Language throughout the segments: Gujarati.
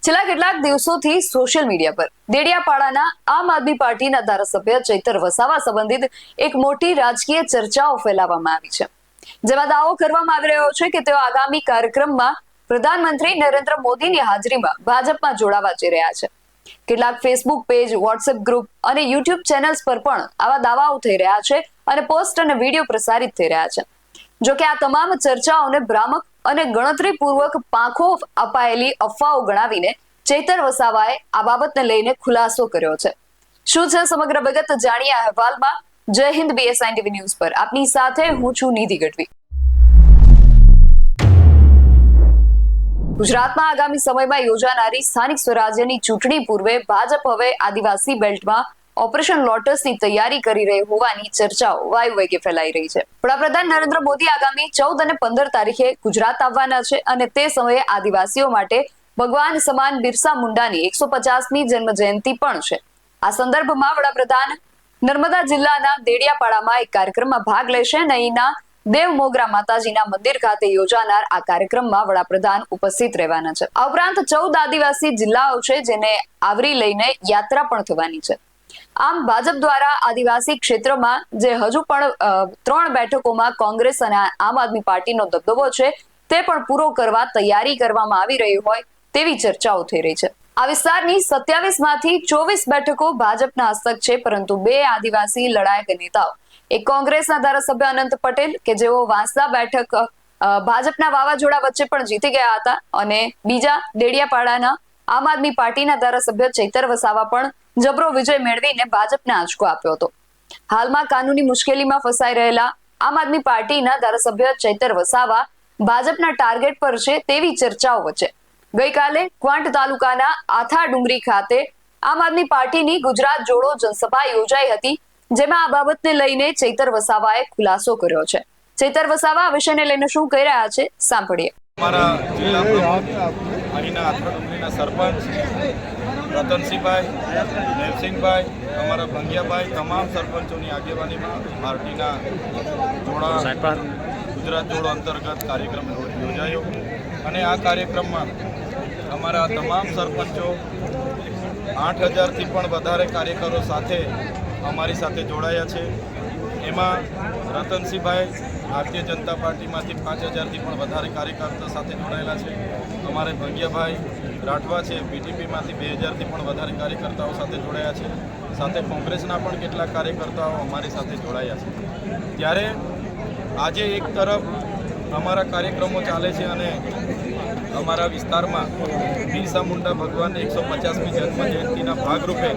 છેલ્લા કેટલાક દિવસોથી સોશિયલ મીડિયા પર દેડિયાપાડાના આમ આદમી પાર્ટીના ધારાસભ્ય ચૈતર વસાવા સંબંધિત એક મોટી રાજકીય ચર્ચાઓ ફેલાવવામાં આવી છે, જેમાં દાવો કરવામાં આવી રહ્યો છે કે તેઓ આગામી કાર્યક્રમમાં પ્રધાનમંત્રી નરેન્દ્ર મોદીની હાજરીમાં ભાજપમાં જોડાવા જઈ રહ્યા છે। કેટલાક ફેસબુક પેજ, વોટ્સએપ ગ્રુપ અને યુટ્યુબ ચેનલ્સ પર પણ આવા દાવાઓ થઈ રહ્યા છે અને પોસ્ટ અને વિડીયો પ્રસારિત થઈ રહ્યા છે। જો કે આ તમામ ચર્ચાઓને ભ્રામક અને ગણતરીપૂર્વક પાંખો અપાયેલી અફવાઓ ગણાવીને ચૈતર વસાવાએ આ બાબતને લઈને ખુલાસો કર્યો છે। શું છે સમગ્ર વિગત જાણીએ આ અહેવાલમાં। જય હિન્દ BSI TV ન્યૂઝ પર આપની સાથે હું છું નિધિ ગઢવી। ગુજરાતમાં આગામી સમયમાં યોજાનારી સ્થાનિક સ્વરાજ્યની ચૂંટણી પૂર્વે ભાજપ હવે આદિવાસી બેલ્ટમાં ઓપરેશન લોટસની તૈયારી કરી રહી હોવાની ચર્ચાઓ વાયુવેગે ફેલાઈ રહી છે। વડાપ્રધાન નરેન્દ્ર મોદી આગામી 14 અને 15 તારીખે ગુજરાત આવવાના છે અને તે સમયે આદિવાસીઓ માટે ભગવાન સમાન બિરસા મુંડાની 150મી જન્મ જયંતિ પણ છે। આ સંદર્ભમાં વડાપ્રધાન નર્મદા જિલ્લાના દેડિયાપાડામાં એક કાર્યક્રમમાં ભાગ લેશે અને અહીંના દેવ મોગરા માતાજીના મંદિર ખાતે યોજાનાર આ કાર્યક્રમમાં વડાપ્રધાન ઉપસ્થિત રહેવાના છે। આ ઉપરાંત 14 આદિવાસી જિલ્લાઓ છે જેને આવરી લઈને યાત્રા પણ થવાની છે। આમ ભાજપ દ્વારા આદિવાસી ક્ષેત્રમાં જે હજુ પણ 3 બેઠકોમાં કોંગ્રેસ અને આમ આદમી પાર્ટીનો દબદબો છે તે પણ પૂરો કરવા તૈયારી કરવામાં આવી રહી હોય તેવી ચર્ચાઓ થઈ રહી છે। આ વિસ્તારની 27 માંથી 24 બેઠકો ભાજપના હસ્તક છે, પરંતુ 2 આદિવાસી લડાયક નેતાઓ, એક કોંગ્રેસના ધારાસભ્ય અનંત પટેલ કે જેઓ વાંસદા બેઠક ભાજપના વાવાઝોડા વચ્ચે પણ જીતી ગયા હતા અને બીજા દેડિયાપાડાના આમ આદમી પાર્ટીના ધારાસભ્ય ચૈતર વસાવા પણ જબરો વિજય મેળવીને ભાજપને આંચકો આપ્યો હતો। હાલમાં કાનૂની મુશ્કેલીમાં ફસાઈ રહેલા આમ આદમી પાર્ટીના ધારાસભ્ય ચૈતર વસાવા ભાજપના ટાર્ગેટ પર છે તેવી ચર્ચાઓ વચ્ચે ગઈકાલે ક્વાંટ તાલુકાના આથા ડુંગરી ખાતે આમ આદમી પાર્ટીની ગુજરાત જોડો જનસભા યોજાઈ હતી, જેમાં આ બાબતને લઈને ચૈતર વસાવાએ ખુલાસો કર્યો છે। ચૈતર વસાવા આ વિષયને લઈને શું કહી રહ્યા છે સાંભળીએ। અમારા જિલ્લા અહીંના આથા ડુંગરીના સરપંચ રતનસિંહભાઈ, દેવસિંહભાઈ, અમારા ભંગિયાભાઈ, તમામ સરપંચોની આગેવાનીમાં પાર્ટીના જોડા ગુજરાત જોડો અંતર્ગત કાર્યક્રમ યોજાયો અને આ કાર્યક્રમમાં અમારા તમામ સરપંચો 8000થી પણ વધારે કાર્યકરો સાથે અમારી સાથે જોડાયા છે। એમાં રતનસિંહભાઈ ભારતીય જનતા પાર્ટીમાંથી 5000થી પણ વધારે કાર્યકર્તા સાથે જોડાયેલા છે। અમારે ભંગિયાભાઈ રાઠવા છે, PTPમાંથી 2000થી પણ વધારે કાર્યકર્તાઓ સાથે જોડાયા છે। સાથે કોંગ્રેસના પણ કેટલાક કાર્યકર્તાઓ અમારી સાથે જોડાયા છે। ત્યારે આજે એક તરફ અમારા કાર્યક્રમો ચાલે છે અને અમારા વિસ્તારમાં બિરસા મુંડા ભગવાનની 150મી જન્મ જયંતિના ભાગરૂપે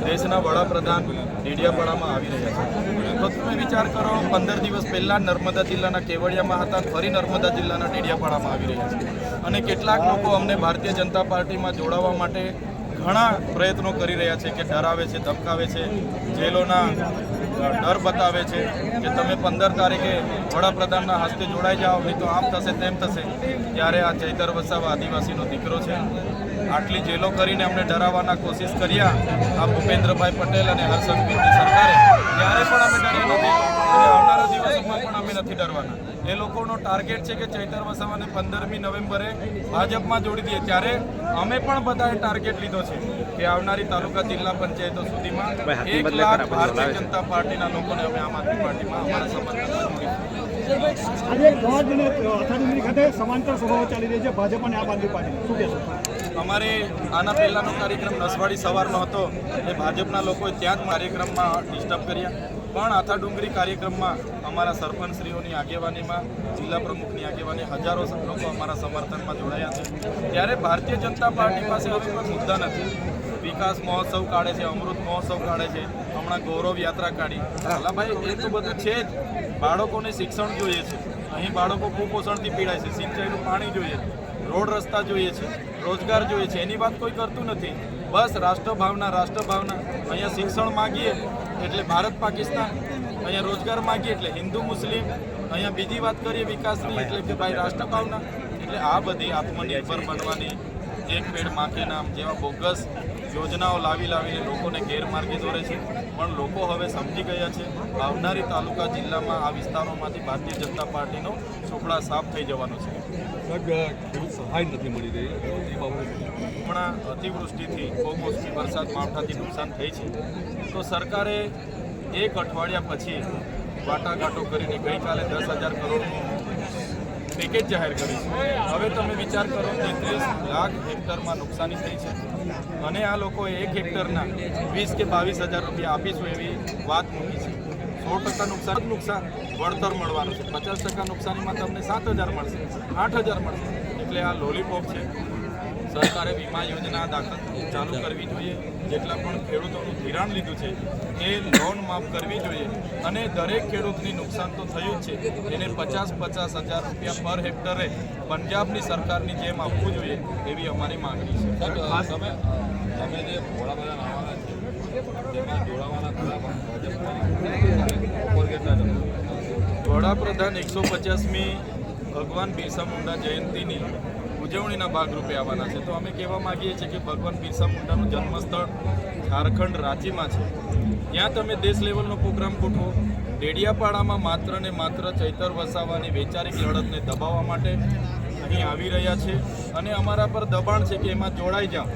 દેશના વડાપ્રધાન દેડિયાપાડામાં આવી રહ્યા છે। તો તમે વિચાર કરો, 15 દિવસ પહેલાં નર્મદા જિલ્લાના કેવડિયામાં હતા, ફરી નર્મદા જિલ્લાના દેડિયાપાડામાં આવી રહ્યા છે અને કેટલાક લોકો અમને ભારતીય જનતા પાર્ટીમાં જોડાવા માટે ઘણા પ્રયત્નો કરી રહ્યા છે કે ડરાવે છે, ધમકાવે છે, જેલોના ડર બતાવે છે કે તમે 15 તારીખે વડાપ્રધાનના હસ્તે જોડાઈ જાઓ, નહીં તો આમ થશે તેમ થશે। ત્યારે આ ચૈતર વસાવા આદિવાસીનો દીકરો છે, આટલી જેલો કરીને અમને ડરાવવાના કોશિશ કર્યા આ ભૂપેન્દ્રભાઈ પટેલ અને હર્ષસંઘવીની સરકારે, ત્યારે પણ અમે ડર્યા નથી અને આવનારા દિવસોમાં પણ અમે નથી ડરવાના। એ લોકોનો ટાર્ગેટ છે કે ચૈતર વસાવાને 15મી નવેમ્બરે ભાજપમાં જોડી દઈએ। ત્યારે અમે પણ બધાએ ટાર્ગેટ લીધો છે કે આવનારી તાલુકા જિલ્લા પંચાયતો સુધીમાં 1 લાખ ભારતીય જનતા પાર્ટીના લોકોને અમે આમ આદમી પાર્ટીમાં અમારા સમર્થનમાં જોડીશું। આજે આથાડુંગરી ખાતે સમાંતર સભાઓ ચાલી રહી છે ભાજપ અને આમ આદમી પાર્ટી, શું કહેશો? અમારે આના પહેલાંનો કાર્યક્રમ નસવાડી સવારનો હતો, એ ભાજપના લોકોએ ત્યાં જ કાર્યક્રમમાં ડિસ્ટર્બ કર્યા, પણ આથા ડુંગરી કાર્યક્રમમાં અમારા સરપંચશ્રીઓની આગેવાનીમાં, જિલ્લા પ્રમુખની આગેવાની હજારો લોકો અમારા સમર્થનમાં જોડાયા છે। ત્યારે ભારતીય જનતા પાર્ટી પાસે હવે કોઈ મુદ્દા નથી। વિકાસ મહોત્સવ કાઢે છે, અમૃત મહોત્સવ કાઢે છે, હમણાં ગૌરવ યાત્રા કાઢી। હાલા ભાઈ, એ તો બધું છે જ, બાળકોને શિક્ષણ જોઈએ છે, અહીં બાળકો કુપોષણથી પીડાય છે, સિંચાઈનું પાણી જોઈએ છે, રોડ રસ્તા જોઈએ છે, રોજગાર જોઈએ છે, એની વાત કોઈ કરતું નથી। બસ રાષ્ટ્રભાવના, રાષ્ટ્રભાવના। અહીંયા શિક્ષણ માગીએ એટલે ભારત પાકિસ્તાન, અહીંયા રોજગાર માગીએ એટલે હિન્દુ મુસ્લિમ, અહીંયા બીજી વાત કરીએ વિકાસની એટલે કે ભાઈ રાષ્ટ્રભાવના। એટલે આ બધી આત્મનિર્ભર બનવાની, એક પેડ માં કે નામ જેવા બોગસ યોજનાઓ લાવીને લોકોને ગેરમાર્ગે દોરે છે, પણ લોકો હવે સમજી ગયા છે આવનારી તાલુકા જિલ્લામાં આ વિસ્તારોમાંથી ભારતીય જનતા પાર્ટીનો ચોપડા સાફ થઈ જવાનો છે। ખેડૂત સહાય નથી મળી રહી એ બાબતે હમણાં અતિવૃષ્ટિથી કમોસમી વરસાદ માવઠાથી નુકસાન થઈ છે, તો સરકારે 1 અઠવાડિયા પછી વાટાઘાટો કરીને ગઈકાલે 10,000 કરોડનું પેકેજ જાહેર કર્યું છે. હવે તમે વિચાર કરો, 33 લાખ હેક્ટરમાં નુકસાની થઈ છે અને આ લોકોએ 1 હેક્ટરના 20 કે 22,000 રૂપિયા આપીશું એવી વાત મૂકી છે. 100% નુકસાન વળતર મળવાનું છે, 50% નુકસાનીમાં તમને 7,000 મળશે, 8,000 મળશે. એટલે આ લોલીપોપ છે. સરકારે વીમા યોજના ચાલુ કરવી જોઈએ. જેટલા પણ ખેડૂતોનું ધિરાણ લીધું છે એ લોન માફ કરવી જોઈએ અને દરેક ખેડૂતની નુકસાન તો થયું જ છે, એને 50,000 રૂપિયા પર હેક્ટરે પંજાબની સરકારની જેમ આપવું જોઈએ એવી અમારી માંગણી છે. તમે જે વડાપ્રધાન આવવાના છે તેમાં જોડાવાના ખરા વડાપ્રધાન 150મી ભગવાન બિરસા મુંડા જયંતિની ઉજવણીના ભાગરૂપે આવવાના છે. તો અમે કહેવા માગીએ છીએ કે ભગવાન બિરસા મુંડાનું જન્મસ્થળ ઝારખંડ રાંચીમાં છે. ત્યાં તમે દેશ લેવલનો પ્રોગ્રામ ગોઠવો. ડેડિયાપાડામાં માત્ર ને માત્ર ચૈતર વસાવાની વૈચારિક લડતને દબાવવા માટે અહીં આવી રહ્યા છે અને અમારા પર દબાણ છે કે એમાં જોડાઈ જાઓ.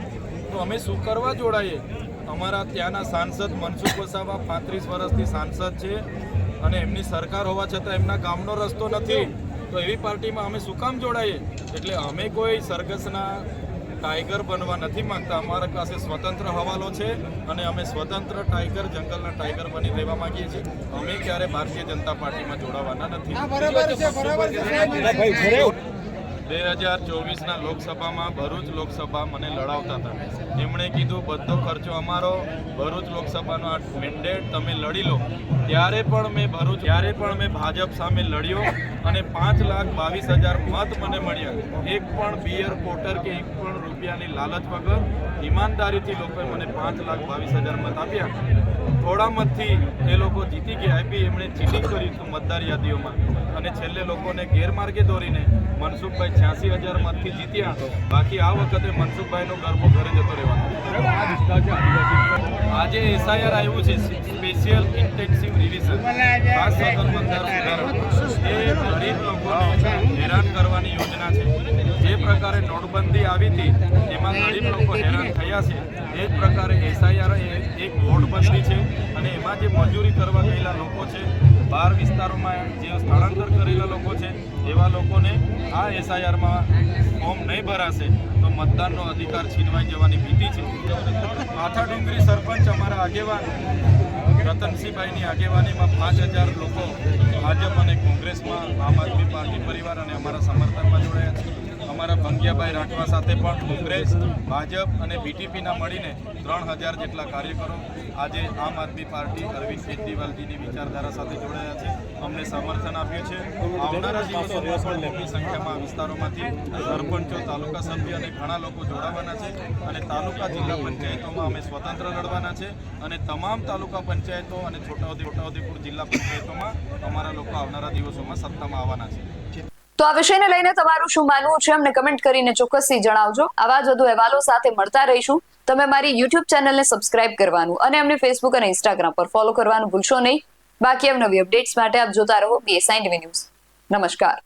તો અમે શું કરવા જોડાઈએ? અમારા ત્યાંના સાંસદ મનસુખ વસાવા 35 વર્ષથી સાંસદ છે અને એમની સરકાર હોવા છતાં એમના ગામનો રસ્તો નથી. તો એવી પાર્ટીમાં અમે શું કામ જોડાઈએ? એટલે અમે કોઈ સરઘસના ટાઈગર બનવા નથી માંગતા. અમારા પાસે સ્વતંત્ર હવાલો છે અને અમે સ્વતંત્ર ટાઈગર, જંગલના ટાઈગર બની રહેવા માંગીએ છીએ. અમે ક્યારે ભારતીય જનતા પાર્ટીમાં જોડાવાના નથી. 2024ના લોકસભામાં ભરૂચ લોકસભા મને લડાવતા હતા. એમણે કીધું બધો ખર્ચો અમારો, ભરૂચ લોકસભાનો આ મેન્ડેટ તમે લડી લો. ત્યારે પણ મેં ભાજપ સામે લડ્યો અને 5,22,000 મત મને મળ્યા. એક પણ બિયર કોટર કે એક પણ રૂપિયાની લાલચ વગર ઈમાનદારીથી લોકોએ મને 5,22,000 મત આપ્યા. થોડા મતથી એ લોકો જીતી ગયા. આપી એમણે ચીટિંગ કરી હતું મતદાર યાદીઓમાં અને છેલ્લે લોકોને ગેરમાર્ગે દોરીને મનસુખભાઈ 86,000 મતથી જીત્યા. બાકી આ વખતે મનસુખભાઈનો ગરબો ઘરે જતો રહેવાનો. આજે એસઆઈઆર આવ્યું છે, સ્પેશિયલ ઇન્ટેન્સિવ રિવિઝન, ખાસ સઘન મતદાર સુધારણા. એ ગરીબ લોકોને હેરાન કરવાની યોજના છે. જે પ્રકારે નોટબંધી આવી હતી એમાં ગરીબ લોકો હેરાન થયા છે, એ જ પ્રકારે એસઆઈઆર એક નોટબંધી છે અને એમાં જે મજૂરી કરવા ગયેલા લોકો છે, બહાર વિસ્તારોમાં જે સ્થળાંતર કરેલા લોકો છે, એવા લોકોને આ એસઆઈઆરમાં ફોર્મ નહીં ભરાશે તો મતદાનનો અધિકાર છીનવાઈ જવાની ભીતિ છે. માથા ડુંગરી સરપંચ અમારા આગેવાન રતનસિંહભાઈની આગેવાનીમાં 5,000 લોકો ભાજપ અને કોંગ્રેસમાં આમ આદમી પાર્ટી પરિવાર અને અમારા સમર્થનમાં જોડાયા છે. અમારા ભંગિયાભાઈ રાઠવા સાથે પણ કોંગ્રેસ, ભાજપ અને બીટીપીના મળીને 3,000 જેટલા કાર્યકરો આજે આમ આદમી પાર્ટી અરવિંદ કેજરીવાલજીની વિચારધારા સાથે જોડાયા છે. અમને સમર્થન આપ્યું છે. આવનારા દિવસોમાં પણ મોટી સંખ્યામાં વિસ્તારોમાંથી સરપંચો, તાલુકા સભ્ય અને ઘણા લોકો જોડાવાના છે અને તાલુકા જિલ્લા પંચાયતોમાં અમે સ્વતંત્ર લડવાના છે અને તમામ તાલુકા પંચાયતો અને છોટાઉદેપુર જિલ્લા પંચાયતોમાં અમારા લોકો આવનારા દિવસોમાં સત્તામાં આવવાના છે. તો આ વિષયને લઈને તમારું શું માનવું છે અમને કમેન્ટ કરીને ચોક્કસથી જણાવજો. આવા જ વધુ અહેવાલો સાથે મળતા રહીશું. તમે મારી YouTube ચેનલને સબસ્ક્રાઇબ કરવાનું અને અમને Facebook અને Instagram પર ફોલો કરવાનું ભૂલશો નહીં. બાકી નવી અપડેટ્સ માટે આપ જોતા રહો BSI TV ન્યૂઝ. નમસ્કાર.